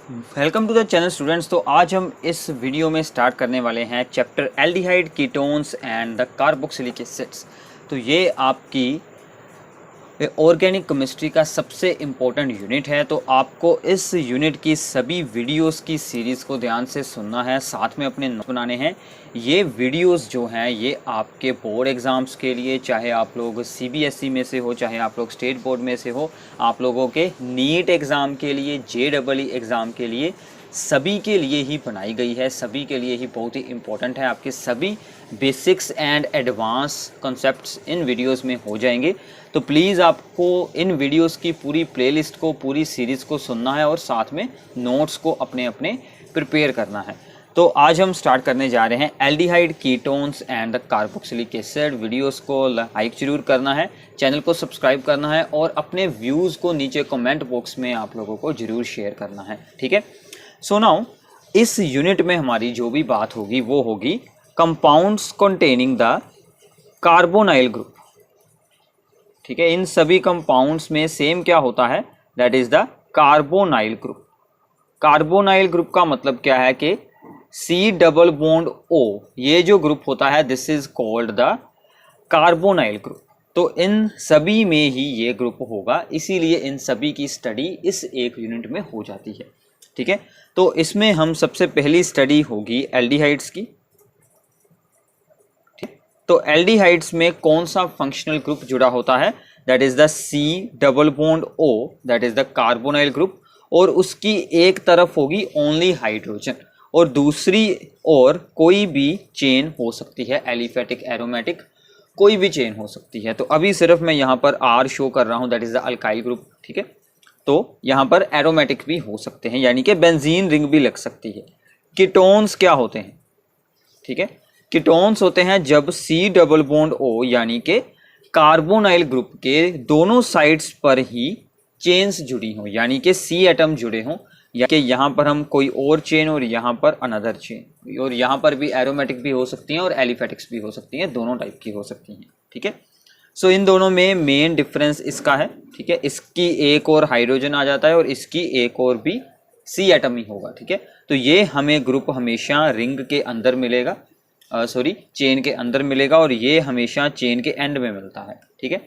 Welcome to the channel students. तो आज हम इस वीडियो में स्टार्ट करने वाले हैं chapter aldehyde ketones and the carboxylic acids. तो ये आपकी ऑर्गेनिक केमिस्ट्री का सबसे इम्पोर्टेंट यूनिट है। तो आपको इस यूनिट की सभी वीडियोस की सीरीज़ को ध्यान से सुनना है, साथ में अपने नोट बनाने हैं। ये वीडियोस जो हैं ये आपके बोर्ड एग्ज़ाम्स के लिए, चाहे आप लोग सीबीएसई में से हो, चाहे आप लोग स्टेट बोर्ड में से हो, आप लोगों के नीट एग्ज़ाम के लिए, जेईई एग्ज़ाम के लिए, सभी के लिए ही बनाई गई है, सभी के लिए ही बहुत ही इम्पोर्टेंट है। आपके सभी basics and advance concepts in videos में हो जाएंगे। तो प्लीज़ आपको इन वीडियोस की पूरी प्लेलिस्ट को, पूरी सीरीज़ को सुनना है और साथ में नोट्स को अपने अपने प्रिपेयर करना है। तो आज हम स्टार्ट करने जा रहे हैं aldehyde ketones and the carboxylic acid. Videos को लाइक जरूर करना है, चैनल को सब्सक्राइब करना है और अपने व्यूज़ को नीचे कमेंट बॉक्स में आप लोगों को ज़रूर शेयर करना है, ठीक है। सो नाउ इस यूनिट में हमारी जो भी बात होगी वो होगी compounds containing the carbonyl group, ठीक है। इन सभी कंपाउंड्स में सेम क्या होता है, that is the carbonyl group. Carbonyl group का मतलब क्या है कि सी डबल बॉन्ड ओ, ये जो ग्रुप होता है this is called the carbonyl group. तो इन सभी में ही ये ग्रुप होगा, इसीलिए इन सभी की स्टडी इस एक यूनिट में हो जाती है, ठीक है। तो इसमें हम सबसे पहली स्टडी होगी एल्डिहाइड्स की। तो एल्डिहाइड्स में कौन सा फंक्शनल ग्रुप जुड़ा होता है, that is the C double bond O, that is the carbonyl group. और उसकी एक तरफ होगी ओनली हाइड्रोजन और दूसरी ओर कोई भी चेन हो सकती है, एलिफेटिक, एरोमेटिक, कोई भी चेन हो सकती है। तो अभी सिर्फ मैं यहाँ पर आर शो कर रहा हूँ, that is the alkyl group, ठीक है। तो यहाँ पर एरोमेटिक भी हो सकते हैं, यानी कि बेंजीन रिंग भी लग सकती है। कीटोन्स क्या होते हैं, ठीक है। कीटोन्स होते हैं जब सी डबल बॉन्ड ओ यानी कि कार्बोनाइल ग्रुप के दोनों साइड्स पर ही चेन्स जुड़ी हों, यानी कि सी एटम जुड़े हों, या कि यहाँ पर हम कोई और चेन और यहाँ पर अनदर चेन, और यहाँ पर भी एरोमेटिक भी हो सकती हैं और एलिफेटिक्स भी हो सकती हैं, दोनों टाइप की हो सकती हैं, ठीक है। सो इन दोनों में मेन डिफरेंस इसका है, ठीक है। इसकी एक और हाइड्रोजन आ जाता है और इसकी एक और भी सी एटम ही होगा, ठीक है। तो ये हमें ग्रुप हमेशा रिंग के अंदर मिलेगा, चेन के अंदर मिलेगा, और ये हमेशा चेन के एंड में मिलता है, ठीक है।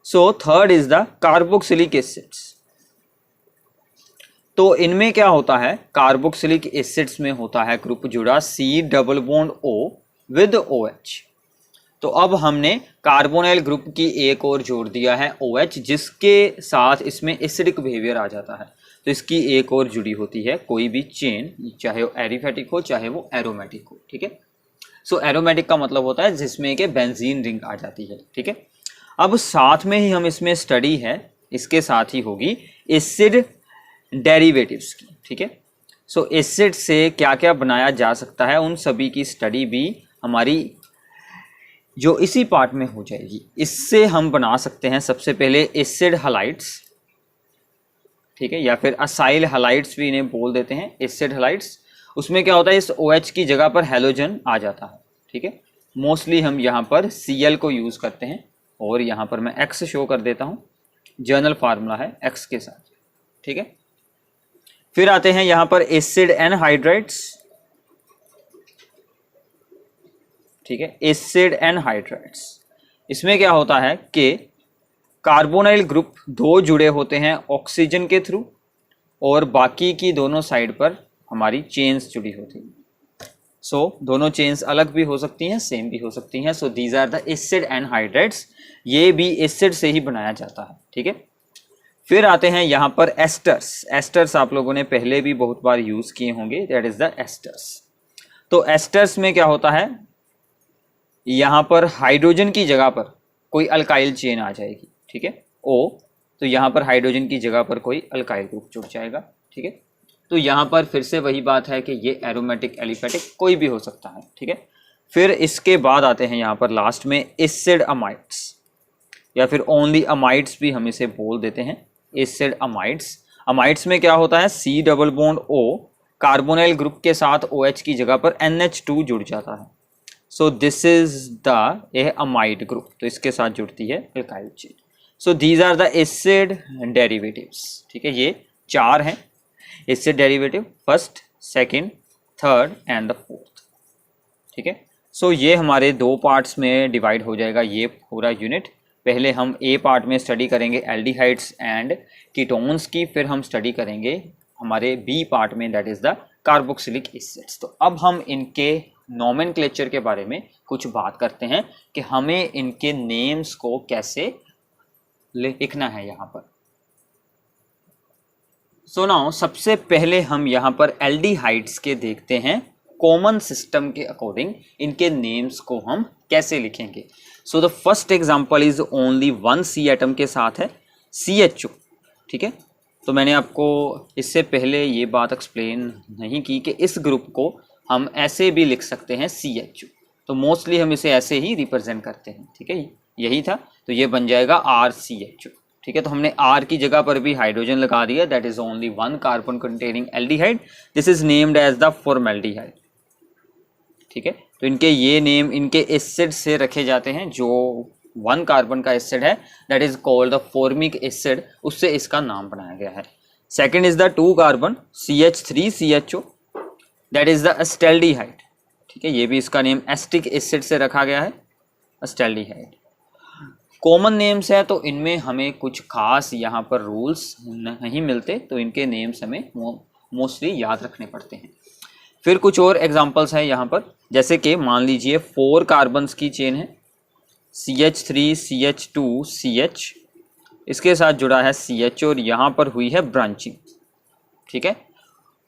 So third is the carboxylic acids. तो इनमें क्या होता है, कार्बोक्सिलिक एसिड्स में होता है ग्रुप जुड़ा C double bond O with O H. तो अब हमने कार्बोनाइल ग्रुप की एक और जोड़ दिया है OH, जिसके साथ इसमें एसिडिक बिहेवियर आ जाता है। तो इसकी एक और जुड़ी होती है कोई भी चेन, चाहे वो एरिफेटिक हो चाहे वो एरोमेटिक हो, ठीक है। सो एरोमेटिक का मतलब होता है जिसमें कि बेंजीन रिंग आ जाती है, ठीक है। अब साथ में ही हम इसमें स्टडी है, इसके साथ ही होगी एसिड डेरिवेटिव्स की, ठीक है। सो एसिड से क्या क्या बनाया जा सकता है उन सभी की स्टडी भी हमारी जो इसी पार्ट में हो जाएगी। इससे हम बना सकते हैं सबसे पहले एसिड हलाइड्स, ठीक है, या फिर असाइल हलाइड्स भी इन्हें बोल देते हैं, एसिड हलाइड्स। उसमें क्या होता है, इस OH की जगह पर हैलोजन आ जाता है, ठीक है। मोस्टली हम यहाँ पर Cl को यूज़ करते हैं और यहाँ पर मैं X शो कर देता हूँ, जर्नल फार्मूला है X के साथ, ठीक है। फिर आते हैं यहाँ पर एसिड एनहाइड्राइड्स, ठीक है, एसिड एनहाइड्राइड्स। इसमें क्या होता है कि कार्बोनाइल ग्रुप दो जुड़े होते हैं ऑक्सीजन के थ्रू और बाकी की दोनों साइड पर हमारी चेन्स जुड़ी होती हैं। सो दोनों चेन्स अलग भी हो सकती हैं, सेम भी हो सकती हैं। So these are the acid anhydrides, ये भी एसिड से ही बनाया जाता है, ठीक है। फिर आते हैं यहाँ पर एस्टर्स। एस्टर्स आप लोगों ने पहले भी बहुत बार यूज़ किए होंगे, दैट इज द एस्टर्स। तो एस्टर्स में क्या होता है, यहाँ पर हाइड्रोजन की जगह पर कोई अल्काइल चेन आ जाएगी, ठीक है, O। तो यहाँ पर हाइड्रोजन की जगह पर कोई अल्काइल ग्रुप जुड़ जाएगा, ठीक है। तो यहाँ पर फिर से वही बात है कि ये एरोमेटिक, एलिफेटिक कोई भी हो सकता है, ठीक है। फिर इसके बाद आते हैं यहाँ पर लास्ट में एसिड अमाइड्स, या फिर ओनली अमाइड्स भी हम इसे बोल देते हैं, एसिड अमाइड्स। अमाइड्स में क्या होता है, C double bond O carbonyl group के साथ OH की जगह पर NH2 जुड़ जाता है। So this is the amide group, तो इसके साथ जुड़ती है alkyl chain. So these are the acid derivatives, ठीक है। ये चार हैं, इससे derivative first, second, third and the fourth. ठीक है, सो ये हमारे दो पार्ट्स में डिवाइड हो जाएगा ये पूरा यूनिट। पहले हम ए पार्ट में स्टडी करेंगे एल्डिहाइड्स एंड कीटोन्स की, फिर हम स्टडी करेंगे हमारे बी पार्ट में that is the carboxylic acids. तो अब हम इनके नोमेनक्लेचर के बारे में कुछ बात करते हैं कि हमें इनके नेम्स को कैसे लिखना है यहाँ पर। सो नाउ सबसे पहले हम यहाँ पर एल्डिहाइड्स के देखते हैं कॉमन सिस्टम के अकॉर्डिंग इनके नेम्स को हम कैसे लिखेंगे। So the first example is only one C atom के साथ है CHO। ठीक है, तो मैंने आपको इससे पहले ये बात एक्सप्लेन नहीं की कि इस ग्रुप को हम ऐसे भी लिख सकते हैं CHO, तो मोस्टली हम इसे ऐसे ही रिप्रेजेंट करते हैं। ठीक है, यही था, तो ये बन जाएगा RCHO। ठीक है, तो हमने R की जगह पर भी हाइड्रोजन लगा दिया, that is only one carbon containing aldehyde, this is named as the formaldehyde. ठीक है, तो इनके ये नेम इनके एसिड से रखे जाते हैं, जो वन कार्बन का एसिड है that is called the formic acid, उससे इसका नाम बनाया गया है। Second is the two carbon CH3CHO, that is the acetaldehyde. ठीक है, ये भी इसका नेम एस्टिक एसिड से रखा गया है, एस्टेल्डिहाइड। कॉमन नेम्स है तो इनमें हमें कुछ खास यहाँ पर रूल्स नहीं मिलते, तो इनके नेम्स हमें मोस्टली याद रखने पड़ते हैं। फिर कुछ और एग्जांपल्स हैं यहाँ पर, जैसे कि मान लीजिए 4 कार्बन्स की चेन है CH3CH2CH, इसके साथ जुड़ा है CH और यहाँ पर हुई है ब्रांचिंग। ठीक है,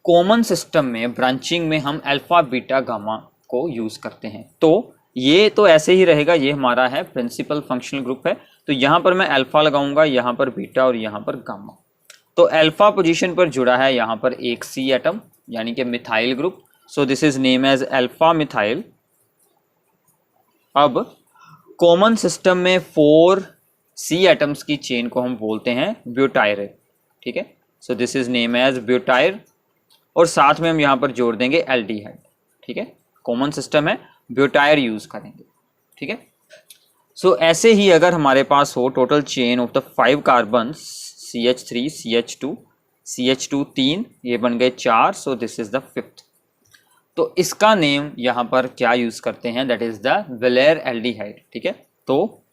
कॉमन सिस्टम में ब्रांचिंग में हम अल्फा बीटा गामा को यूज़ करते हैं, तो ये तो ऐसे ही रहेगा, ये हमारा है प्रिंसिपल फंक्शनल ग्रुप है, तो यहाँ पर मैं अल्फा लगाऊंगा, यहाँ पर बीटा और यहाँ पर गामा। तो अल्फा पोजीशन पर जुड़ा है यहाँ पर एक C एटम यानी कि methyl group, so this is name as alpha methyl. अब कॉमन सिस्टम में 4 C एटम्स की चेन को हम बोलते हैं ब्यूटाइर। ठीक है, so this is name as butyr, और साथ में हम यहाँ पर जोड़ देंगे एल्डिहाइड। ठीक है, कॉमन सिस्टम है, ब्यूटाइर यूज करेंगे। ठीक है, सो ऐसे ही अगर हमारे पास हो total chain of the 5 carbon CH3CH2 CH2 3, ये बन गए 4, सो दिस इज द 5th। तो इसका नेम यहाँ पर क्या यूज करते हैं, दैट इज द वेलेर एल्डिहाइड। ठीक है, तो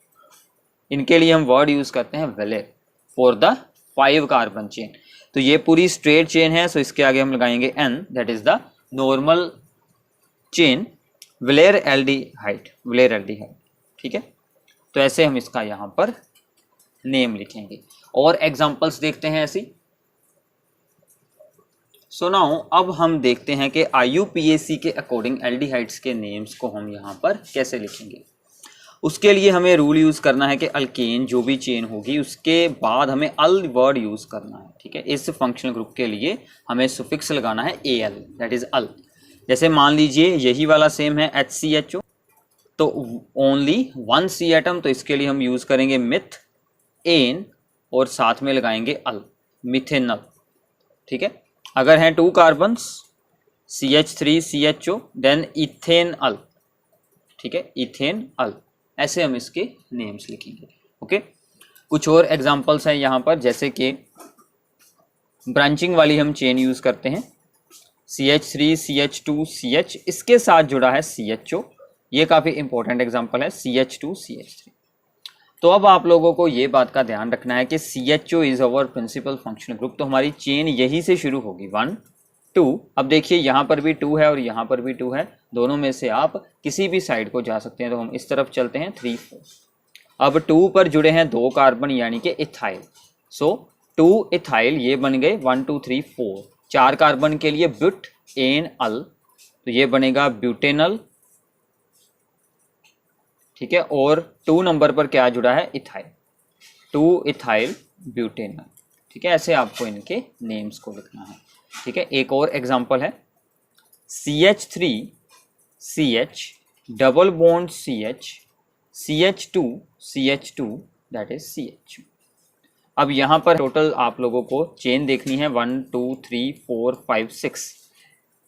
इनके लिए हम वर्ड यूज करते हैं वेलेर फॉर द 5 कार्बन चेन। तो ये पूरी स्ट्रेट चेन है, सो इसके आगे हम लगाएंगे N, that is the normal chain valeraldehyde, valeraldehyde. ठीक है, तो ऐसे हम इसका यहाँ पर नेम लिखेंगे। और एग्जांपल्स देखते हैं ऐसी। सो नाउ अब हम देखते हैं कि IUPAC के अकॉर्डिंग एल्डिहाइड्स के नेम्स को हम यहाँ पर कैसे लिखेंगे। उसके लिए हमें रूल यूज़ करना है कि अल्केन जो भी चेन होगी उसके बाद हमें अल वर्ड यूज़ करना है। ठीक है, इस फंक्शनल ग्रुप के लिए हमें सुफिक्स लगाना है AL, दैट इज़ अल। जैसे मान लीजिए यही वाला सेम है HCHO, तो ओनली 1 C एटम, तो इसके लिए हम यूज़ करेंगे मिथ एन और साथ में लगाएंगे अल, मिथेनल। ठीक है, अगर हैं 2 कार्बन्स CH3CHO देन इथेन अल। ठीक है, इथेन अल, ऐसे हम इसके नेम्स लिखेंगे। ओके, कुछ और एग्जांपल्स हैं यहाँ पर, जैसे कि ब्रांचिंग वाली हम चेन यूज़ करते हैं CH3CH2CH, इसके साथ जुड़ा है CHO, ये काफ़ी इंपॉर्टेंट एग्जांपल है CH2CH3। तो अब आप लोगों को ये बात का ध्यान रखना है कि CHO is our principal functional group, तो हमारी चेन यही से शुरू होगी 1 2। अब देखिए यहाँ पर भी 2 है और यहाँ पर भी 2 है, दोनों में से आप किसी भी साइड को जा सकते हैं, तो हम इस तरफ चलते हैं 3 4। अब 2 पर जुड़े हैं 2 कार्बन यानी कि इथाइल, सो 2 इथाइल, ये बन गए 1 2 3 4। 4 कार्बन के लिए ब्यूट एन अल, तो ये बनेगा ब्यूटेनल। ठीक है, और 2 नंबर पर क्या जुड़ा है, इथाइल, 2 इथाइल ब्यूटेनल। ठीक है, ऐसे आपको इनके नेम्स को लिखना है। ठीक है, एक और एग्जांपल है CH3CH double bond CH CH2CH2 that is CH। अब यहाँ पर टोटल आप लोगों को चेन देखनी है 1 2 3 4 5 6,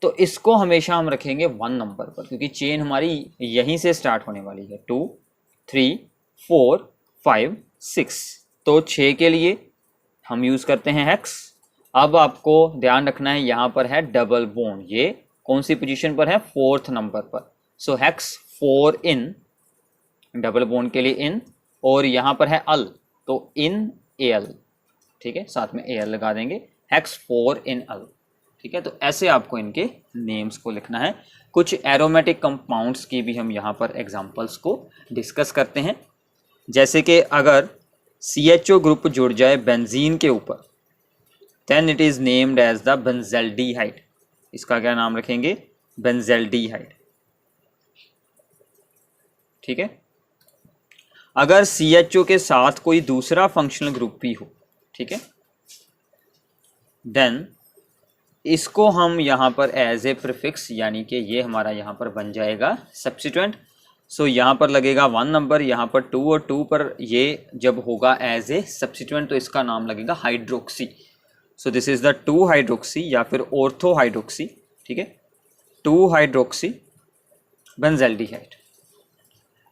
तो इसको हमेशा हम रखेंगे 1 नंबर पर, क्योंकि चेन हमारी यहीं से स्टार्ट होने वाली है 2 3 4 5 6। तो 6 के लिए हम यूज़ करते हैं हेक्स, अब आपको ध्यान रखना है यहाँ पर है डबल बॉन्ड, ये कौन सी पोजीशन पर है, 4th नंबर पर। सो हेक्स 4 इन, डबल बॉन्ड के लिए इन, और यहाँ पर है अल तो इन एल, ठीक है, साथ में एल लगा देंगे, हेक्स 4 इन अल, ठीक है। तो ऐसे आपको इनके नेम्स को लिखना है। कुछ एरोमेटिक कंपाउंड्स की भी हम यहाँ पर एग्जांपल्स को डिस्कस करते हैं, जैसे कि अगर CHO ग्रुप जुड़ जाए बेंजीन के ऊपर, then it is named as the benzaldehyde. इसका क्या नाम रखेंगे, बेंजेल्डिहाइड, ठीक है। अगर CHO के साथ कोई दूसरा फंक्शनल ग्रुप भी हो, ठीक है, देन इसको हम यहाँ पर एज ए प्रीफिक्स, यानी कि ये हमारा यहाँ पर बन जाएगा सब्स्टिट्यूएंट। सो यहाँ पर लगेगा 1 नंबर, यहाँ पर 2, और 2 पर ये जब होगा एज ए सब्स्टिट्यूएंट तो इसका नाम लगेगा hydroxy. So this is the 2 hydroxy या फिर ऑर्थो हाइड्रोक्सी, ठीक है, 2 हाइड्रोक्सी बेंजेल्डिहाइड।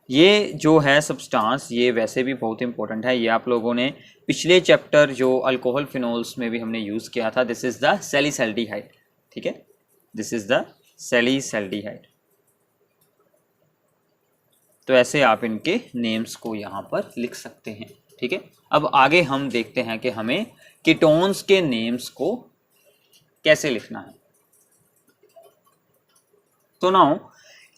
ये जो है सब्सटेंस, ये वैसे भी बहुत इंपॉर्टेंट है, ये आप लोगों ने पिछले चैप्टर जो अल्कोहल फिनोल्स में भी हमने यूज़ किया था। दिस इज़ द सैलिसैल्डिहाइड, ठीक है, दिस इज़ द सैलिसैल्डिहाइड। तो ऐसे आप इनके नेम्स को यहाँ पर लिख सकते हैं, ठीक है। अब आगे हम देखते हैं कि हमें कीटोन्स के नेम्स को कैसे लिखना है। तो नाउ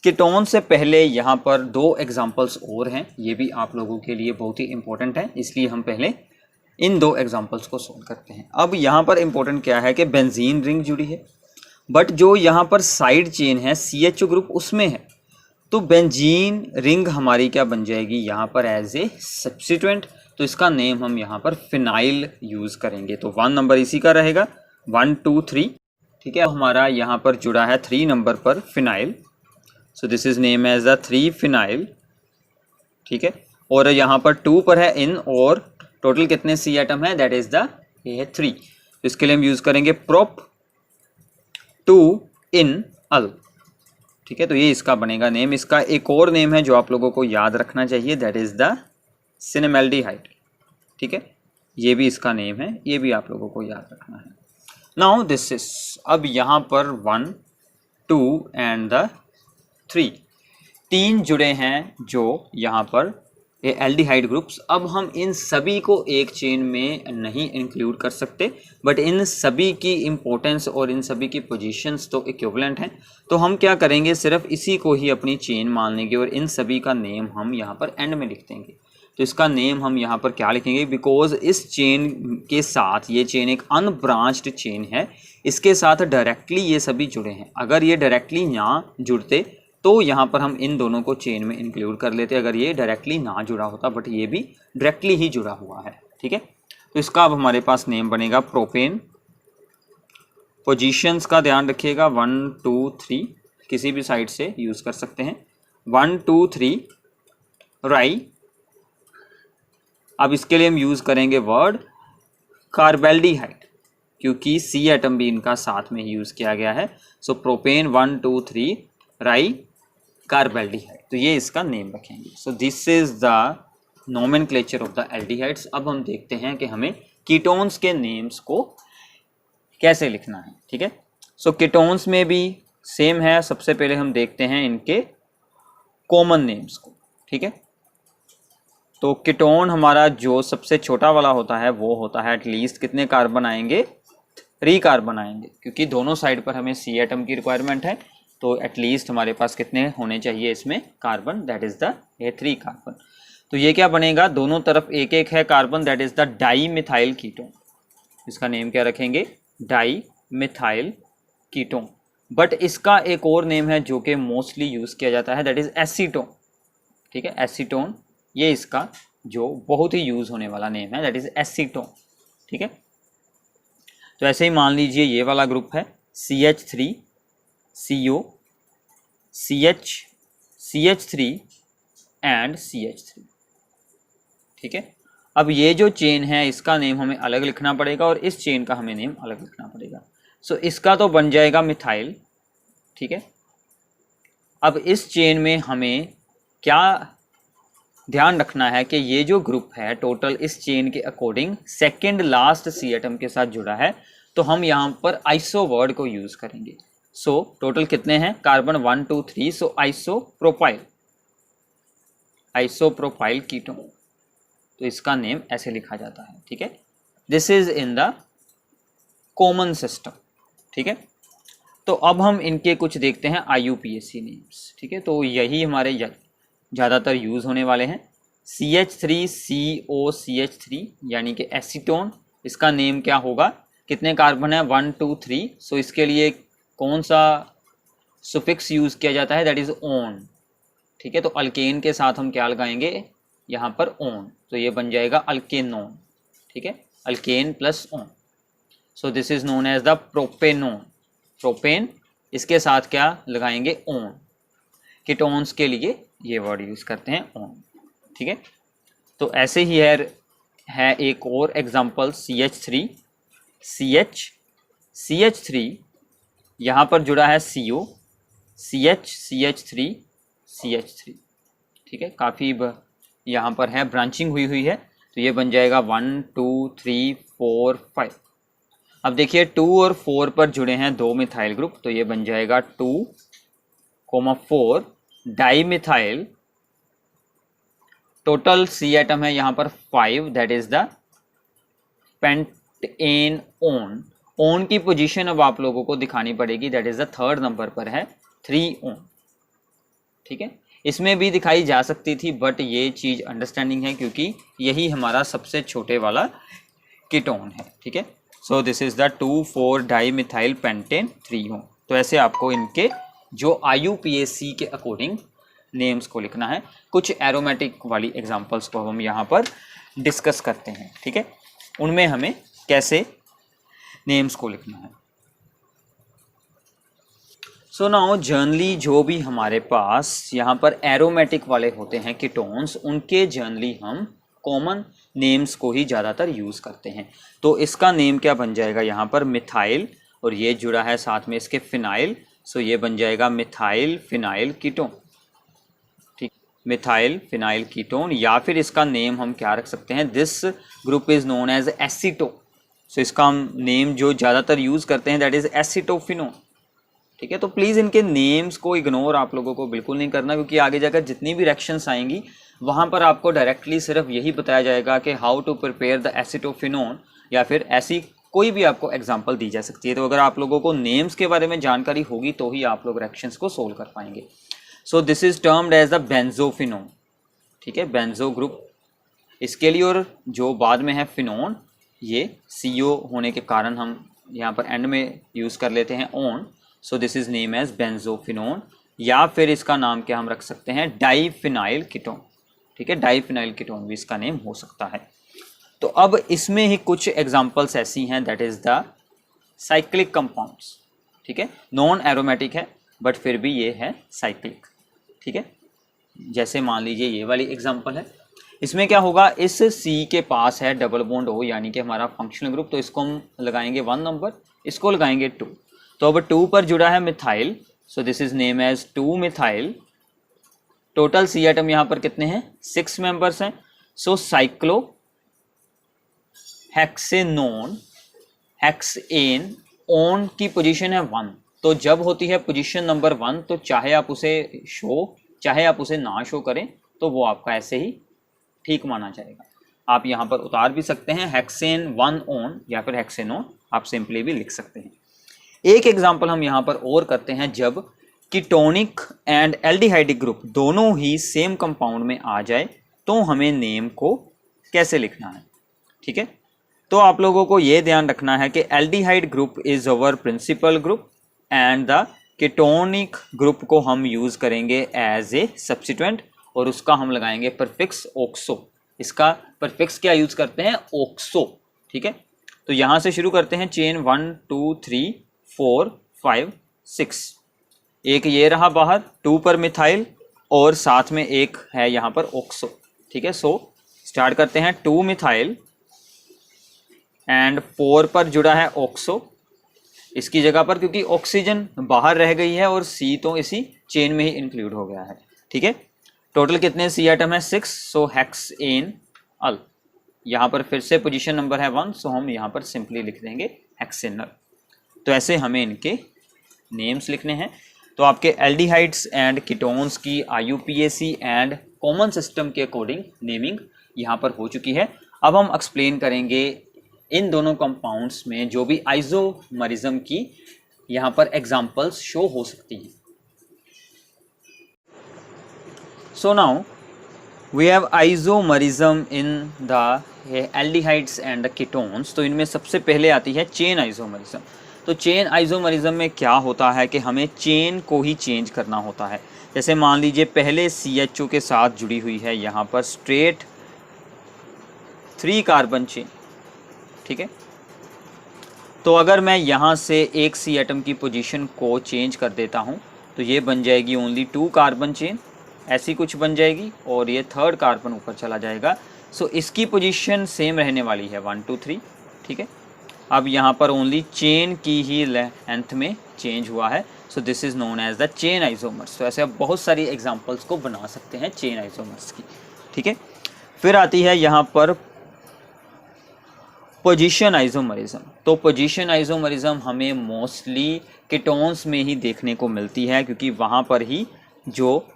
कीटोन से पहले यहाँ पर 2 एग्जाम्पल्स और हैं, ये भी आप लोगों के लिए बहुत ही इंपॉर्टेंट है, इसलिए हम पहले इन 2 एग्जाम्पल्स को सोल्व करते हैं। अब यहाँ पर इंपॉर्टेंट क्या है कि बेंजीन रिंग जुड़ी है, बट जो यहाँ पर साइड चेन है CHO ग्रुप उसमें है, तो बेंजीन रिंग हमारी क्या बन जाएगी यहाँ पर एज ए सब्स्टिट्यूएंट। तो इसका नेम हम यहाँ पर फिनाइल यूज़ करेंगे। तो 1 नंबर इसी का रहेगा, 1 2 3, ठीक है। हमारा यहाँ पर जुड़ा है 3 नंबर पर phenyl, so this is name as the 3 phenyl, ठीक है। और यहाँ पर 2 पर है इन, और टोटल कितने C एटम है, दैट इज द ये है 3। तो इसके लिए हम यूज़ करेंगे प्रोप 2 इन अल, ठीक है। तो ये इसका बनेगा नेम। इसका एक और नेम है जो आप लोगों को याद रखना चाहिए, दैट इज द सिनेमेल्डिहाइड, ठीक है, ये भी इसका नेम है, ये भी आप लोगों को याद रखना है। नाउ दिस इज, अब यहाँ पर 1 2 एंड द 3 जुड़े हैं जो यहाँ पर ये एल्डिहाइड ग्रुप्स। अब हम इन सभी को एक चेन में नहीं इंक्लूड कर सकते, बट इन सभी की इंपॉर्टेंस और इन सभी की पोजीशंस तो इक्विवेलेंट हैं। तो हम क्या करेंगे, सिर्फ इसी को ही अपनी चेन मान लेंगे और इन सभी का नेम हम यहाँ पर एंड में लिख देंगे। तो इसका नेम हम यहाँ पर क्या लिखेंगे, बिकॉज इस चेन के साथ, ये चेन एक अनब्रांच्ड चेन है, इसके साथ डायरेक्टली ये सभी जुड़े हैं। अगर ये डायरेक्टली ना जुड़ते तो यहाँ पर हम इन दोनों को चेन में इंक्लूड कर लेते, अगर ये डायरेक्टली ना जुड़ा होता, बट ये भी डायरेक्टली ही जुड़ा हुआ है, ठीक है। तो इसका अब हमारे पास नेम बनेगा प्रोपेन। पोजीशंस का ध्यान रखिएगा, 1 2 3 किसी भी साइड से यूज़ कर सकते हैं, 1 2 3 राई। अब इसके लिए हम यूज़ करेंगे वर्ड कार्बेल्डिहाइड, क्योंकि C एटम भी इनका साथ में ही यूज़ किया गया है। सो प्रोपेन 1 2 3 राई कार्बेल्डिहाइड, तो ये इसका नेम रखेंगे। सो this is the nomenclature of the aldehydes. अब हम देखते हैं कि हमें कीटोन्स के नेम्स को कैसे लिखना है, ठीक है। सो कीटोन्स में भी सेम है। सबसे पहले हम देखते हैं इनके कॉमन नेम्स को, ठीक है। तो कीटोन हमारा जो सबसे छोटा वाला होता है वो होता है एटलीस्ट कितने कार्बन आएंगे, 3 कार्बन आएंगे, क्योंकि दोनों साइड पर हमें C एटम की रिक्वायरमेंट है। तो एटलीस्ट हमारे पास कितने होने चाहिए इसमें carbon, that is the 3 carbon. तो ये क्या बनेगा, दोनों तरफ एक एक है carbon, that is the di methyl ketone. इसका नेम क्या रखेंगे, डाई मिथाइल कीटोन। बट इसका एक और नेम है जो कि मोस्टली यूज़ किया जाता है, दैट इज एसीटोन, ठीक है, एसीटोन। ये इसका जो बहुत ही यूज़ होने वाला नेम है, दैट इज एसीटोन, ठीक है। तो ऐसे ही मान लीजिए ये वाला ग्रुप है CH3 CO CH CH3 and CH3, ठीक है। अब ये जो चेन है इसका नेम हमें अलग लिखना पड़ेगा और इस चेन का हमें नेम अलग लिखना पड़ेगा। सो इसका तो बन जाएगा मिथाइल, ठीक है। अब इस चेन में हमें क्या ध्यान रखना है कि ये जो ग्रुप है टोटल इस चेन के according second last C atom के साथ जुड़ा है, तो हम यहाँ पर आइसो वर्ड को यूज करेंगे। सो टोटल कितने हैं कार्बन 1 2 3, सो आइसोप्रोपाइल कीटोन, तो इसका नेम ऐसे लिखा जाता है। ठीक है, this is in the common system. ठीक है, तो अब हम इनके कुछ देखते हैं IUPAC नेम्स। ठीक है, तो यही हमारे ज़्यादातर यूज़ होने वाले हैं। CH3COCH3 यानी कि एसीटोन, इसका नेम क्या होगा, कितने कार्बन है 1 2 3, सो इसके लिए कौन सा सुफिक्स यूज़ किया जाता है, दैट इज़ ओन। ठीक है, तो अल्केन के साथ हम क्या लगाएंगे यहाँ पर ओन, तो ये बन जाएगा अल्केनोन। ठीक है, alkane plus one, so this is known as the propanone. Propane, इसके साथ क्या लगाएंगे ओन। कीटोन्स के लिए ये वर्ड यूज करते हैं ओन। ठीक है, तो ऐसे ही है एक और एग्जांपल CH3 यहाँ पर जुड़ा है CO, CH3 ठीक है, काफ़ी यहाँ पर है ब्रांचिंग हुई है, तो ये बन जाएगा 1 2 3 4 5। अब देखिए 2 और 4 पर जुड़े हैं 2 मिथाइल ग्रुप, तो ये बन जाएगा 2,4 di methyl. Total C atom है यहाँ पर 5, that is the pentane own. Own की पोजीशन अब आप लोगों को दिखानी पड़ेगी, that is the 3rd number पर है 3 ओन। ठीक है, इसमें भी दिखाई जा सकती थी, बट ये चीज़ अंडरस्टैंडिंग है क्योंकि यही हमारा सबसे छोटे वाला कीटोन है। ठीक है, so this is the 2,4 di methyl pentane 3 own. तो ऐसे आपको इनके जो IUPAC के अकॉर्डिंग नेम्स को लिखना है। कुछ एरोमेटिक वाली एग्जांपल्स को हम यहाँ पर डिस्कस करते हैं। ठीक है, उनमें हमें कैसे नेम्स को लिखना है। सो नाउ जनरली जो भी हमारे पास यहाँ पर एरोमेटिक वाले होते हैं कीटोन्स, उनके जनरली हम कॉमन नेम्स को ही ज़्यादातर यूज़ करते हैं। तो इसका नेम क्या बन जाएगा यहाँ पर मिथाइल, और ये जुड़ा है साथ में इसके फिनाइल, सो ये बन जाएगा मिथाइल फिनाइल कीटोन। ठीक, मिथाइल फिनाइल कीटोन, या फिर इसका नेम हम क्या रख सकते हैं, this group is known as aceto. So इसका हम नेम जो ज़्यादातर यूज़ करते हैं दैट इज़ एसीटोफिनोन। ठीक है, तो प्लीज़ इनके नेम्स को इग्नोर आप लोगों को बिल्कुल नहीं करना, क्योंकि आगे जाकर जितनी भी रिएक्शंस आएंगी वहाँ पर आपको डायरेक्टली सिर्फ यही बताया जाएगा कि how to prepare the acetophenone, या फिर ऐसी कोई भी आपको एग्जांपल दी जा सकती है। तो अगर आप लोगों को नेम्स के बारे में जानकारी होगी तो ही आप लोग रिएक्शंस को सोल्व कर पाएंगे। So this is termed as the benzophenone. ठीक है, बेंजो ग्रुप इसके लिए, और जो बाद में है फिनोन, ये CO होने के कारण हम यहाँ पर एंड में यूज़ कर लेते हैं one. So this is name as benzophenone, या फिर इसका नाम क्या हम रख सकते हैं, डाईफिनाइल कीटोन। ठीक है, डाईफिनाइल कीटोन भी इसका नेम हो सकता है। तो अब इसमें ही कुछ एग्जांपल्स ऐसी हैं, that is the cyclic compounds. ठीक है, नॉन एरोमेटिक है बट फिर भी ये है साइक्लिक। ठीक है, जैसे मान लीजिए ये वाली एग्जांपल है, इसमें क्या होगा, इस C के पास है डबल बॉन्ड O यानी कि हमारा फंक्शनल ग्रुप, तो इसको हम लगाएंगे 1 नंबर, इसको लगाएंगे 2। तो अब 2 पर जुड़ा है methyl, so this is name as 2 methyl. Total C atom यहाँ पर कितने हैं, 6 मेंबर्स हैं। So cyclohexanone, hexane, one की पोजीशन है 1, तो जब होती है पोजीशन नंबर 1 तो चाहे आप उसे शो चाहे आप उसे ना शो करें तो वो आपका ऐसे ही ठीक माना जाएगा। आप यहाँ पर उतार भी सकते हैं हेक्सेन 1 ओन, या फिर हेक्सेनोन आप सिंपली भी लिख सकते हैं। एक एग्जांपल हम यहाँ पर और करते हैं, जब कीटोनिक एंड एल्डिहाइडिक ग्रुप दोनों ही सेम कंपाउंड में आ जाए तो हमें नेम को कैसे लिखना है। ठीक है, तो आप लोगों को ये ध्यान रखना है कि aldehyde group is our principal group and the ketonic group को हम यूज करेंगे एज ए सब्स्टिट्यूएंट, और उसका हम लगाएंगे प्रीफिक्स ओक्सो। इसका प्रीफिक्स क्या यूज करते हैं, ओक्सो। ठीक है, तो यहां से शुरू करते हैं, चेन 1 2 3 4 5 6, एक ये रहा बाहर 2 पर मिथाइल, और साथ में एक है यहाँ पर ओक्सो। ठीक है, सो स्टार्ट करते हैं 2 मिथाइल एंड 4 पर जुड़ा है ओक्सो इसकी जगह पर, क्योंकि ऑक्सीजन बाहर रह गई है और C तो इसी चेन में ही इंक्लूड हो गया है। ठीक है, टोटल कितने C एटम है, 6, सो हेक्सेन अल। यहाँ पर फिर से पोजीशन नंबर है 1, सो हम यहाँ पर सिंपली लिख देंगे हेक्सेनल। तो ऐसे हमें इनके नेम्स लिखने हैं। तो आपके एल्डिहाइड्स एंड कीटोन्स की IUPAC एंड कॉमन सिस्टम के अकॉर्डिंग नेमिंग यहाँ पर हो चुकी है। अब हम एक्सप्लेन करेंगे इन दोनों कंपाउंड्स में जो भी आइसोमरिज्म की यहाँ पर एग्जांपल्स शो हो सकती हैं। So now we have isomerism in the aldehydes and the ketones. तो इनमें सबसे पहले आती है चेन आइसोमरिज्म। तो चेन आइसोमरिज्म में क्या होता है कि हमें चेन को ही चेंज करना होता है। जैसे मान लीजिए पहले CHO के साथ जुड़ी हुई है यहाँ पर स्ट्रेट 3 कार्बन चेन, ठीक है। तो अगर मैं यहाँ से एक C एटम की पोजीशन को चेंज कर देता हूँ तो ये बन जाएगी ओनली 2 कार्बन चेन, ऐसी कुछ बन जाएगी और ये 3rd कार्बन ऊपर चला जाएगा। सो इसकी पोजीशन सेम रहने वाली है 1 2 3, ठीक है। अब यहाँ पर ओनली चेन की ही लेंथ में चेंज हुआ है। So this is known as the chain isomers. तो ऐसे आप बहुत सारी एग्जांपल्स को बना सकते हैं चेन आइसोमर्स की, ठीक है। फिर आती है यहाँ पर पोजीशन आइसोमरिज्म। तो पोजीशन आइसोमरिज्म हमें मोस्टली कीटोन्स में ही देखने को मिलती है, क्योंकि वहाँ पर ही जो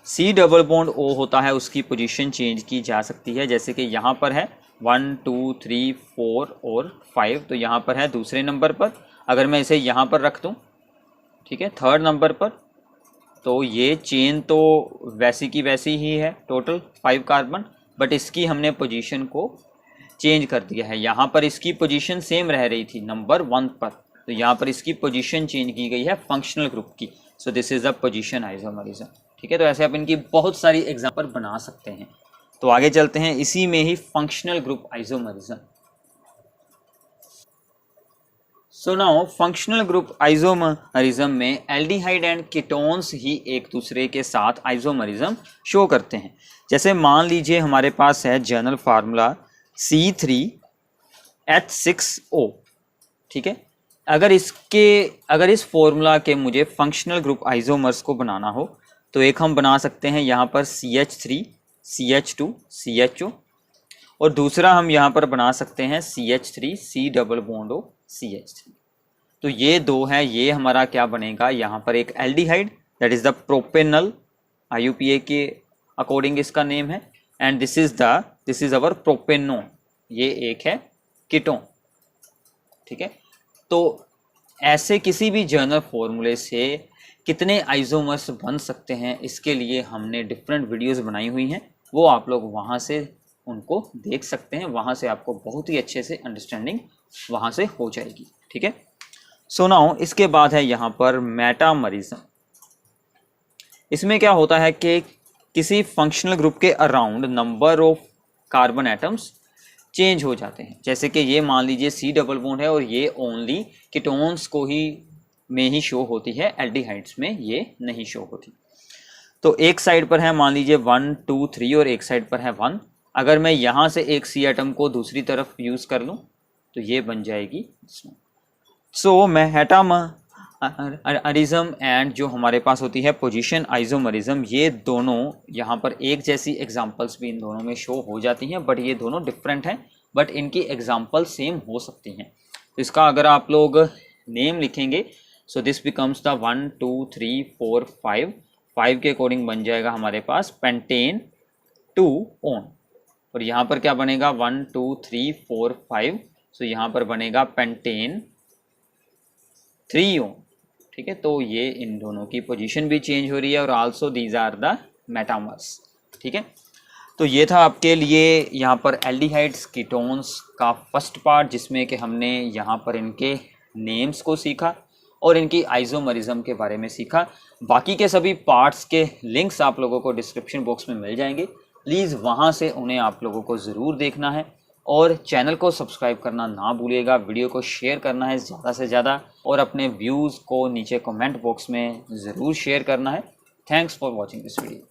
C डबल बॉन्ड O होता है उसकी पोजीशन चेंज की जा सकती है। जैसे कि यहाँ पर है 1 2 3 4 और 5, तो यहाँ पर है दूसरे नंबर पर। अगर मैं इसे यहाँ पर रख दूँ, ठीक है, 3rd नंबर पर, तो ये चेन तो वैसी की वैसी ही है, टोटल 5 कार्बन, बट इसकी हमने पोजीशन को चेंज कर दिया है। यहाँ पर इसकी पोजीशन सेम रह रही थी नंबर 1 पर, तो यहाँ पर इसकी पोजीशन चेंज की गई है फंक्शनल ग्रुप की। सो this is the position isomerism, ठीक है। तो ऐसे आप इनकी बहुत सारी एग्जांपल बना सकते हैं। तो आगे चलते हैं इसी में ही functional group isomerism. So now functional group isomerism में एल्डिहाइड एंड कीटोन्स ही एक दूसरे के साथ आइसोमरिज्म शो करते हैं। जैसे मान लीजिए हमारे पास है जनरल फार्मूला C3H6O, ठीक है। अगर इस फॉर्मूला के मुझे फंक्शनल ग्रुप आइसोमर्स को बनाना हो तो एक हम बना सकते हैं यहाँ पर CH3 CH2 CHO, और दूसरा हम यहाँ पर बना सकते हैं CH3 C double bond O CH3। तो ये दो है, ये हमारा क्या बनेगा यहाँ पर एक aldehyde, that is the propanal, IUPAC के अकॉर्डिंग इसका नेम है, and this is our propanone, ये एक है कीटोन, ठीक है। तो ऐसे किसी भी जनरल फॉर्मूले से कितने आइसोमर्स बन सकते हैं, इसके लिए हमने डिफरेंट वीडियोस बनाई हुई हैं, वो आप लोग वहाँ से उनको देख सकते हैं। वहाँ से आपको बहुत ही अच्छे से अंडरस्टैंडिंग वहाँ से हो जाएगी, ठीक है। सो नाउ इसके बाद है यहाँ पर मेटामरिज्म। इसमें क्या होता है कि किसी फंक्शनल ग्रुप के around number of carbon atoms change हो जाते हैं। जैसे कि ये मान लीजिए C डबल बॉन्ड है और ये ओनली कीटोन्स को ही में ही शो होती है, एल्डिहाइड्स में ये नहीं शो होती। तो एक साइड पर है मान लीजिए 1 2 3 और एक साइड पर है 1। अगर मैं यहाँ से एक C एटम को दूसरी तरफ यूज़ कर लूँ तो ये बन जाएगी। सो मेटामरिज्म एंड जो हमारे पास होती है पोजीशन आइसोमरिज्म, ये दोनों यहाँ पर एक जैसी एग्जांपल्स भी इन दोनों में शो हो जाती हैं, बट ये दोनों डिफरेंट हैं, बट इनकी एग्जांपल सेम हो सकती हैं। तो इसका अगर आप लोग नेम लिखेंगे, सो दिस बिकम्स द 1 2 3 4 5 के अकॉर्डिंग बन जाएगा हमारे पास पेंटेन 2 ओन, और यहाँ पर क्या बनेगा 1 2 3 4 5, सो यहाँ पर बनेगा पेंटेन 3 ओन, ठीक है। तो ये इन दोनों की पोजीशन भी चेंज हो रही है और also these are the metamers, ठीक है। तो ये था आपके लिए यहाँ पर एल्डिहाइड्स कीटोन्स का फर्स्ट पार्ट, जिसमें कि हमने यहाँ पर इनके नेम्स को सीखा और इनकी आइसोमरिज्म के बारे में सीखा। बाकी के सभी पार्ट्स के लिंक्स आप लोगों को डिस्क्रिप्शन बॉक्स में मिल जाएंगे, प्लीज़ वहाँ से उन्हें आप लोगों को ज़रूर देखना है, और चैनल को सब्सक्राइब करना ना भूलिएगा, वीडियो को शेयर करना है ज़्यादा से ज़्यादा, और अपने व्यूज़ को नीचे कमेंट बॉक्स में ज़रूर शेयर करना है। Thanks for watching this video.